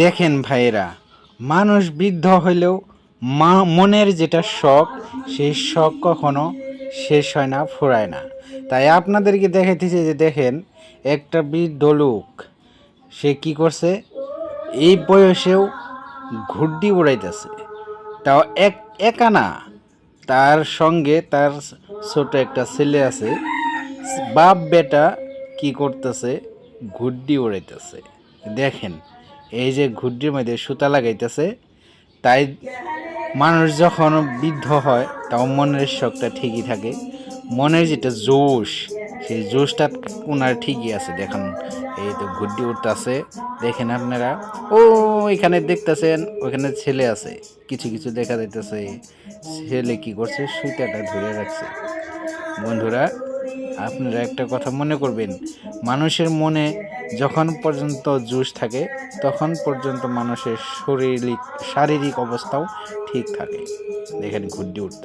দেখেন ভাইয়েরা, মানুষ বৃদ্ধ হইলেও মনের যেটা শখ, সেই শখ কখনো শেষ হয় না, ফুরায় না। তাই আপনাদেরকে দেখাইতেছি যে দেখেন, একটা বৃদ্ধ লোক সে কি করছে, এই বয়সেও ঘুড্ডি উড়াইতেছে। তাও একা না, তার সঙ্গে তার ছোট একটা ছেলে আছে। বাপ বেটা কি করতেছে, ঘুড্ডি উড়াইতেছে। দেখেন, এই যে ঘুড্ডির মধ্যে সুতা লাগাইতেছে। তাই মানুষ যখন বৃদ্ধ হয় তাও মনের শখটা ঠিকই থাকে, মনের যেটা জোশ, সেই জোশটা ওনার ঠিকই আছে। দেখেন, এই তো ঘুড্ডি উঠতেছে। দেখেন আপনারা, ও এখানে দেখতেছেন, ওখানে ছেলে আছে, কিছু কিছু দেখা যাইতেছে। ছেলে কি করছে, সুতাটা ধরে রাখছে। বন্ধুরা, আপনারা একটা কথা মনে করবেন, মানুষের মনে যখন পর্যন্ত জোশ থাকে তখন পর্যন্ত মানুষের শারীরিক অবস্থাও ঠিক থাকে। দেখেন ঘুরতে উঠতে